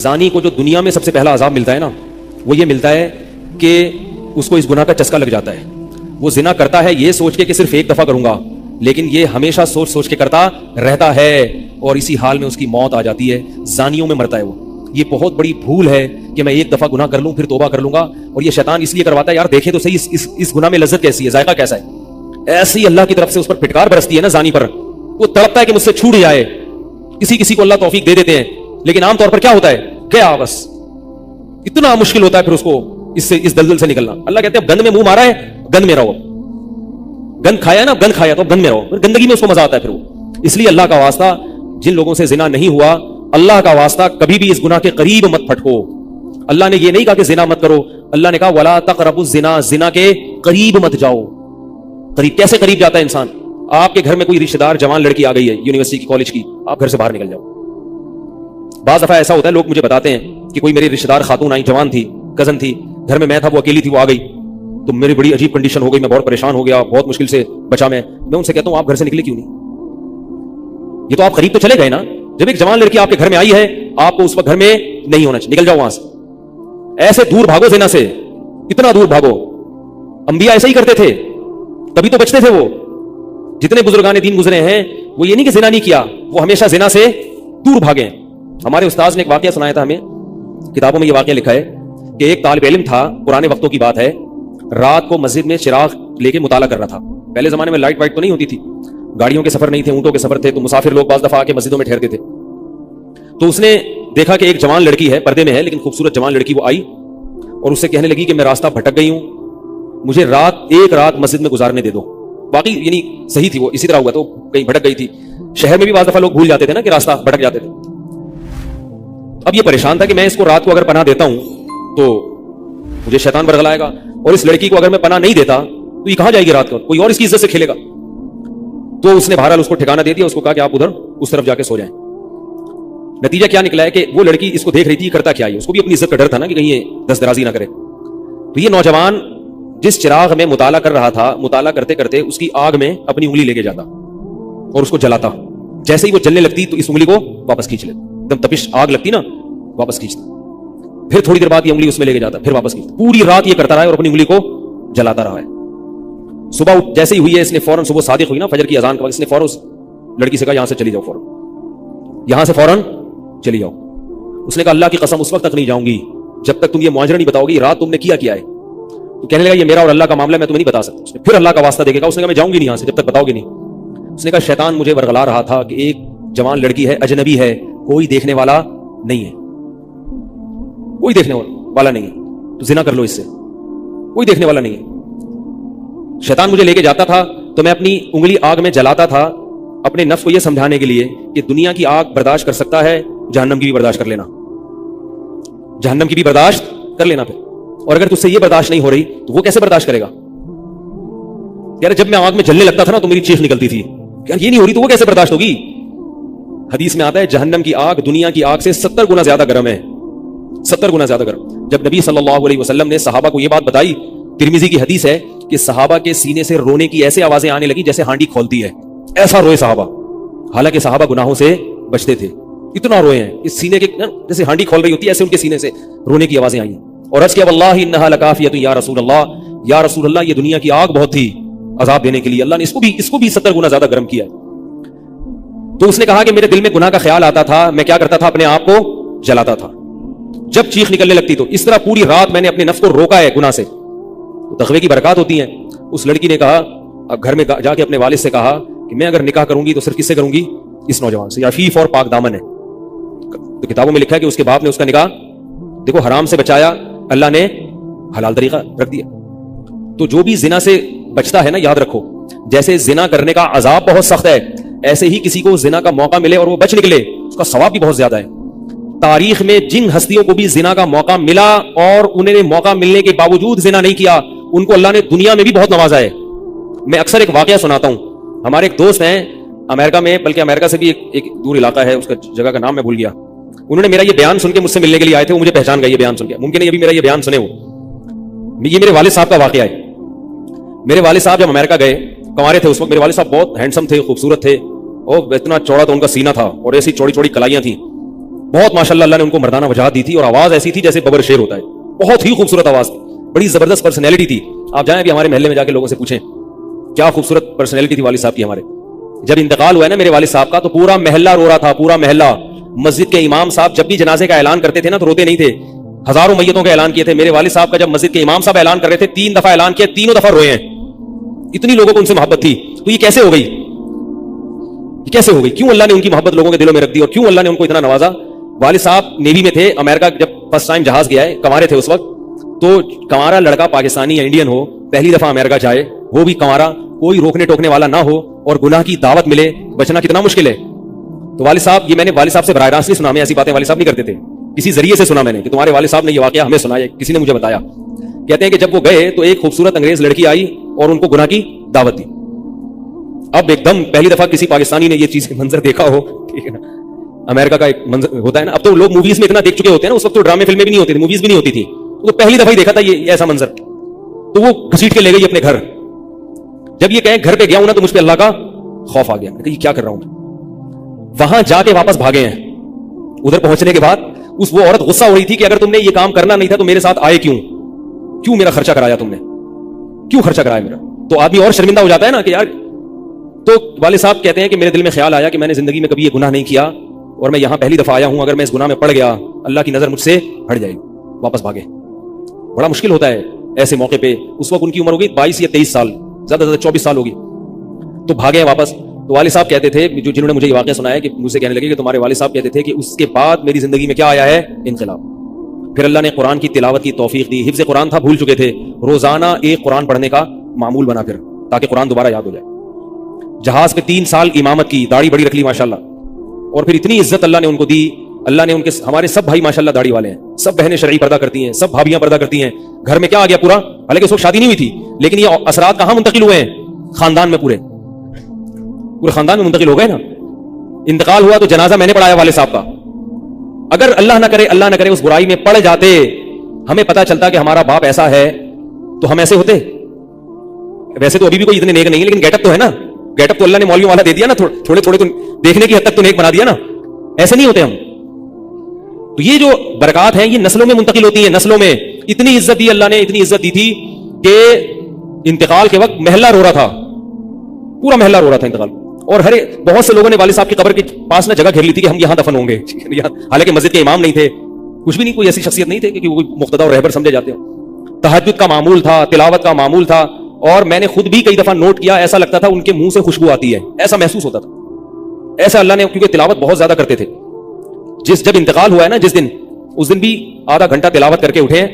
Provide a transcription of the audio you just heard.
زانی کو جو دنیا میں سب سے پہلا عذاب ملتا ہے نا، وہ یہ ملتا ہے کہ اس کو اس گناہ کا چسکا لگ جاتا ہے. وہ زنا کرتا ہے یہ سوچ کے کہ صرف ایک دفعہ کروں گا، لیکن یہ ہمیشہ سوچ سوچ کے کرتا رہتا ہے اور اسی حال میں اس کی موت آ جاتی ہے. زانیوں میں مرتا ہے وہ. یہ بہت بڑی بھول ہے کہ میں ایک دفعہ گناہ کر لوں پھر توبہ کر لوں گا. اور یہ شیطان اس لیے کرواتا ہے، یار دیکھیں تو صحیح اس گناہ میں لذت کیسی ہے، ذائقہ کیسا ہے. ایسی اللہ کی طرف سے اس پر پھٹکار برستی ہے نا زانی پر، وہ تڑپتا ہے کہ مجھ سے چھوٹ جائے. کسی کو اللہ توفیق دے دیتے ہیں، لیکن عام طور پر کیا ہوتا ہے، گیا بس. اتنا مشکل ہوتا ہے پھر اس کو اس دلدل سے نکلنا. اللہ کہتے ہیں گند میں منہ مارا ہے، گند میں رہو. گند کھایا نا، گند کھایا تو گند میں رہو. پھر گندگی میں اس کو مزہ آتا ہے پھر وہ. اس لیے اللہ کا واسطہ جن لوگوں سے زنا نہیں ہوا، اللہ کا واسطہ کبھی بھی اس گناہ کے قریب مت پھٹکو. اللہ نے یہ نہیں کہا کہ زنا مت کرو، اللہ نے کہا ولا تقربوا الزنا، زنا کے قریب مت جاؤ. قریب کیسے قریب جاتا ہے انسان؟ آپ کے گھر میں کوئی رشتہ دار جوان لڑکی آ گئی ہے یونیورسٹی کی، کالج کی، آپ گھر سے باہر نکل جاؤ. بعض دفعہ ایسا ہوتا ہے، لوگ مجھے بتاتے ہیں کہ کوئی میری رشتہ دار خاتون آئی، جوان تھی، کزن تھی، گھر میں تھا، وہ اکیلی تھی، وہ آ گئی تو میری بڑی عجیب کنڈیشن ہو گئی، میں بہت پریشان ہو گیا، بہت مشکل سے بچا. میں ان سے کہتا ہوں آپ گھر سے نکلے کیوں نہیں؟ یہ تو آپ قریب تو چلے گئے نا. جب ایک جوان لڑکی آپ کے گھر میں آئی ہے، آپ کو اس وقت گھر میں نہیں ہونا چاہیے، نکل جاؤ وہاں سے. ایسے دور بھاگو زنا سے، اتنا دور بھاگو. انبیاء ایسے ہی کرتے تھے، تبھی تو بچتے تھے. وہ جتنے بزرگان دین گزرے ہیں، وہ یہ نہیں کہ زنا نہیں کیا، وہ ہمیشہ زنا سے دور بھاگے. ہمارے استاذ نے ایک واقعہ سنایا تھا ہمیں، کتابوں میں یہ واقعہ لکھا ہے کہ ایک طالب علم تھا، پرانے وقتوں کی بات ہے، رات کو مسجد میں چراغ لے کے مطالعہ کر رہا تھا. پہلے زمانے میں لائٹ وائٹ تو نہیں ہوتی تھی، گاڑیوں کے سفر نہیں تھے، اونٹوں کے سفر تھے، تو مسافر لوگ بعض دفعہ آ کے مسجدوں میں ٹھہرتے تھے. تو اس نے دیکھا کہ ایک جوان لڑکی ہے، پردے میں ہے لیکن خوبصورت جوان لڑکی. وہ آئی اور اس سے کہنے لگی کہ میں راستہ بھٹک گئی ہوں، مجھے ایک رات مسجد میں گزارنے دے دو. باقی یعنی صحیح تھی، وہ اسی طرح ہوا تو کہیں بھٹک گئی تھی. شہر میں بھی بعض دفعہ لوگ بھول جاتے تھے نا کہ راستہ بھٹک جاتے تھے. اب یہ پریشان تھا کہ میں اس کو رات کو اگر پناہ دیتا ہوں تو مجھے شیطان برگلائے گا، اور اس لڑکی کو اگر میں پناہ نہیں دیتا تو یہ کہاں جائے گی رات کو، کوئی اور اس کی عزت سے کھیلے گا. تو اس نے بہرحال اس کو ٹھکانہ دے دیا، اس کو کہا کہ آپ ادھر اس طرف جا کے سو جائیں. نتیجہ کیا نکلا ہے کہ وہ لڑکی اس کو دیکھ رہی تھی کرتا کیا ہے، اس کو بھی اپنی عزت کا ڈر تھا نا کہ کہیں یہ دست درازی نہ کرے. تو یہ نوجوان جس چراغ میں مطالعہ کر رہا تھا، مطالعہ کرتے کرتے اس کی آگ میں اپنی انگلی لے کے جاتا اور اس کو جلاتا. جیسے ہی وہ جلنے لگتی تو اس انگلی کو واپس کھینچ لیتا، ایک دم تپش آگ لگتی نا، واپس کھینچتا. پھر تھوڑی دیر بعد یہ انگلی اس میں لے کے جاتا، پھر واپس کھینچتا. پوری رات یہ کرتا رہا ہے اور اپنی انگلی کو جلاتا رہا ہے. صبح جیسے ہی ہوئی ہے، اس نے فوراً، صبح صادق ہوئی نا فجر کی اذان کے بعد، اس نے فوراً اس لڑکی سے کہا یہاں سے چلی جاؤ، فوراً یہاں سے فوراً چلی جاؤ. اس نے کہا اللہ کی قسم اس وقت تک نہیں جاؤں گی جب تک تم یہ معاجرہ نہیں بتاؤ گی رات تم نے کیا ہے. تو کہنے لگا یہ میرا اور اللہ کا معاملہ، میں تمہیں نہیں بتا سکتا. اس نے پھر اللہ کا واسطہ دے کے کہا، اس نے کہا میں جاؤں گی نہیں یہاں سے جب تک بتاؤ گی نہیں. اس نے کہا شیطان مجھے ورغلا رہا تھا کہ ایک جوان لڑکی ہے، اجنبی ہے، کوئی دیکھنے والا نہیں ہے، کوئی دیکھنے والا نہیں ہے، تو زنا کر لو اس سے، کوئی دیکھنے والا نہیں ہے. شیطان مجھے لے کے جاتا تھا تو میں اپنی انگلی آگ میں جلاتا تھا، اپنے نفس کو یہ سمجھانے کے لیے کہ دنیا کی آگ برداشت کر سکتا ہے، جہنم کی بھی برداشت کر لینا، جہنم کی بھی برداشت کر لینا. پھر اور اگر تجھ سے یہ برداشت نہیں ہو رہی تو وہ کیسے برداشت کرے گا؟ یار جب میں آگ میں جلنے لگتا تھا نا تو میری چیخ نکلتی تھی، یار یہ نہیں ہو رہی تو وہ کیسے برداشت ہوگی؟ حدیث میں آتا ہے جہنم کی آگ دنیا کی آگ سے 70 گنا زیادہ گرم ہے، 70 گنا زیادہ گرم. جب نبی صلی اللہ علیہ وسلم نے صحابہ کو یہ بات بتائی، ترمذی کی حدیث ہے کہ صحابہ کے سینے سے رونے کی ایسے آوازیں آنے لگی جیسے ہانڈی کھولتی ہے، ایسا روئے صحابہ. حالانکہ صحابہ گناہوں سے بچتے تھے، اتنا روئے ہیں اس سینے کے جیسے ہانڈی کھول رہی ہوتی ہے، ایسے ان کے سینے سے رونے کی آوازیں آئی ہیں. اور عرض کیا واللہ انہا لکافیۃ یا رسول اللہ، یا رسول اللہ یہ دنیا کی آگ بہت تھی عذاب دینے کے لیے، اللہ نے اس کو بھی 70 گنا زیادہ گرم کیا ہے. تو اس نے کہا کہ میرے دل میں گناہ کا خیال آتا تھا، میں کیا کرتا تھا، اپنے آپ کو جلاتا تھا جب چیخ نکلنے لگتی. تو اس طرح پوری رات میں نے اپنے نفس کو روکا ہے گناہ سے. تقوی کی برکات ہوتی ہیں. اس لڑکی نے کہا، اب گھر میں جا کے اپنے والد سے کہا کہ میں اگر نکاح کروں گی تو صرف کس سے کروں گی؟ اس نوجوان سے، عفیف اور پاک دامن ہے. تو کتابوں میں لکھا ہے کہ اس کے باپ نے اس کا نکاح دیکھو حرام سے بچایا، اللہ نے حلال طریقہ رکھ دیا. تو جو بھی زنا سے بچتا ہے نا، یاد رکھو جیسے زنا کرنے کا عذاب بہت سخت ہے، ایسے ہی کسی کو زنا کا موقع ملے اور وہ بچ نکلے، اس کا ثواب بھی بہت زیادہ ہے. تاریخ میں جن ہستیوں کو بھی زنا کا موقع ملا اور انہیں نے موقع ملنے کے باوجود زنا نہیں کیا، ان کو اللہ نے دنیا میں بھی بہت نوازا ہے. میں اکثر ایک واقعہ سناتا ہوں. ہمارے ایک دوست ہیں امریکہ میں، بلکہ امریکہ سے بھی ایک دور علاقہ ہے، اس کا جگہ کا نام میں بھول گیا. انہوں نے میرا یہ بیان سن کے مجھ سے ملنے کے لیے آئے تھے، وہ مجھے پہچان گئے یہ بیان سن کے. ممکن ہے یہ بھی میرا یہ بیان سنے. یہ میرے والد صاحب کا واقعہ ہے. میرے والد صاحب جب امریکہ گئے، کنوارے تھے اس وقت، میرے والد صاحب بہت ہینڈسم تھے، خوبصورت تھے، اور اتنا چوڑا تو ان کا سینہ تھا اور ایسی چوڑی چوڑی کلائیاں تھیں. بہت ماشاءاللہ اللہ نے ان کو مردانہ وجاہت دی تھی, اور آواز ایسی تھی جیسے ببر شیر ہوتا ہے, بہت ہی خوبصورت آواز تھی, بڑی زبردست پرسنالٹی تھی. آپ جائیں ابھی ہمارے محلے میں جا کے لوگوں سے پوچھیں کیا خوبصورت پرسنالٹی تھی والد صاحب کی ہمارے. جب انتقال ہوا ہے نا میرے والد صاحب کا تو پورا محلہ رو رہا تھا, پورا محلہ. مسجد کے امام صاحب جب بھی جنازے کا اعلان کرتے تھے نا تو روتے نہیں تھے, ہزاروں میتوں کا اعلان کیے تھے. میرے والد صاحب کا جب مسجد کے امام صاحب اعلان کر رہے تھے 3 دفعہ اعلان کیا, تینوں دفعہ روئے ہیں. اتنی لوگوں کو ان سے محبت تھی. تو یہ کیسے ہو گئی, یہ کیسے ہو گئی؟ کیوں اللہ نے ان کی محبت لوگوں کے دلوں میں رکھ دی, اور کیوں اللہ نے ان کو اتنا نوازا. والد صاحب نیوی میں تھے, امریکہ جب فرسٹ ٹائم جہاز گیا ہے, کنوارے تھے اس وقت, تو کنوارا لڑکا پاکستانی یا انڈین ہو, پہلی دفعہ امریکہ جائے, وہ بھی کنوارا, کوئی روکنے ٹوکنے والا نہ ہو, اور گناہ کی دعوت ملے, بچنا کتنا مشکل ہے. تو والد صاحب, یہ میں نے والد صاحب سے براہ راست نہیں سنا, میں ایسی باتیں والد صاحب نہیں کرتے تھے, کسی ذریعے سے سنا میں نے کہ تمہارے والد صاحب نے یہ واقعہ ہمیں سنایا, کسی نے مجھے بتایا. کہتے ہیں کہ جب وہ گئے تو ایک خوبصورت انگریز لڑکی آئی اور ان کو گناہ کی دعوت دی. اب ایک دم پہلی دفعہ کسی پاکستانی نے یہ چیز منظر دیکھا ہو, ٹھیک ہے نا, امریکہ کا ایک منظر ہوتا ہے نا, اب تو لوگ موویز میں اتنا دیکھ چکے ہوتے ہیں نا, اس وقت تو ڈرامے فلمیں بھی نہیں ہوتی تھی, موویز بھی نہیں ہوتی تھی, تو پہلی دفعہ ہی دیکھا تھا یہ ایسا منظر. تو وہ گھسیٹ کے لے گئی اپنے گھر. جب یہ کہیں گھر پہ گیا ہوں نا تو مجھ پہ اللہ کا خوف آ گیا, میں کہ یہ کیا کر رہا ہوں. وہاں جا کے واپس بھاگے ہیں. ادھر پہنچنے کے بعد وہ عورت غصہ ہو رہی تھی کہ اگر تم نے یہ کام کرنا نہیں تھا تو میرے ساتھ آئے کیوں میرا خرچہ کرایا تم نے, کیوں خرچہ کرایا میرا. تو آدمی اور شرمندہ ہو جاتا ہے نا کہ یار. تو والد صاحب کہتے ہیں کہ میرے دل میں خیال آیا کہ میں نے زندگی میں کبھی یہ گناہ نہیں کیا, اور میں یہاں پہلی دفعہ آیا ہوں, اگر میں اس گناہ میں پڑ گیا اللہ کی نظر مجھ سے ہٹ جائے گی. واپس بھاگے. بڑا مشکل ہوتا ہے ایسے موقع پہ. اس وقت ان کی عمر ہوگی 22 یا 23 سال, زیادہ سے زیادہ 24 سال ہوگی. تو بھاگے واپس. تو والد صاحب کہتے تھے, جنہوں نے مجھے یہ واقعہ سنایا, کہ مجھ سے کہنے لگے کہ تمہارے والد صاحب کہتے تھے کہ اس کے بعد میری زندگی میں کیا آیا ہے, انقلاب. پھر اللہ نے قرآن کی تلاوت کی توفیق دی. حفظ قرآن تھا, بھول چکے تھے, روزانہ ایک قرآن پڑھنے کا معمول بنا پھر, تاکہ قرآن دوبارہ یاد ہو جائے. جہاز پہ 3 سال امامت کی, داڑھی بڑی رکھ لی ماشاءاللہ, اور پھر اتنی عزت اللہ نے ان کو دی. اللہ نے ان کے, ہمارے سب بھائی ماشاءاللہ داڑھی والے ہیں, سب بہنیں شرعی پردہ کرتی ہیں, سب بھابیاں پردہ کرتی ہیں. گھر میں کیا آ گیا پورا, حالانکہ اس وقت شادی نہیں ہوئی تھی, لیکن یہ اثرات کہاں منتقل ہوئے ہیں, خاندان میں, پورے خاندان میں منتقل ہو گئے نا. انتقال ہوا تو جنازہ میں نے پڑھایا والد صاحب کا. اگر اللہ نہ کرے اس برائی میں پڑ جاتے, ہمیں پتا چلتا کہ ہمارا باپ ایسا ہے, تو ہم ایسے ہوتے. ویسے تو ابھی بھی کوئی اتنے نیک نہیں ہے, لیکن گیٹ اپ تو ہے نا, گیٹ اپ تو اللہ نے مولویوں والا دے دیا نا, تھوڑے تو دیکھنے کی حد تک تو نیک بنا دیا نا. ایسے نہیں ہوتے ہم. تو یہ جو برکات ہیں یہ نسلوں میں منتقل ہوتی ہیں, نسلوں میں. اتنی عزت دی اللہ نے, اتنی عزت دی تھی کہ انتقال کے وقت محلہ رو رہا تھا, پورا محلہ رو رہا تھا انتقال. اور بہت سے لوگوں نے والد صاحب کی قبر کے پاس نہ جگہ گھیر لی تھی کہ ہم یہاں دفن ہوں گے, حالانکہ مسجد کے امام نہیں تھے, کچھ بھی نہیں, کوئی ایسی شخصیت نہیں تھے کہ وہ مقتدی اور رہبر سمجھے جاتے ہو. تہجد کا معمول تھا, تلاوت کا معمول تھا, اور میں نے خود بھی کئی دفعہ نوٹ کیا, ایسا لگتا تھا ان کے منہ سے خوشبو آتی ہے, ایسا محسوس ہوتا تھا. ایسا اللہ نے, کیونکہ تلاوت بہت زیادہ کرتے تھے. جب انتقال ہوا ہے نا, جس دن, اس دن بھی آدھا گھنٹہ تلاوت کر کے اٹھے,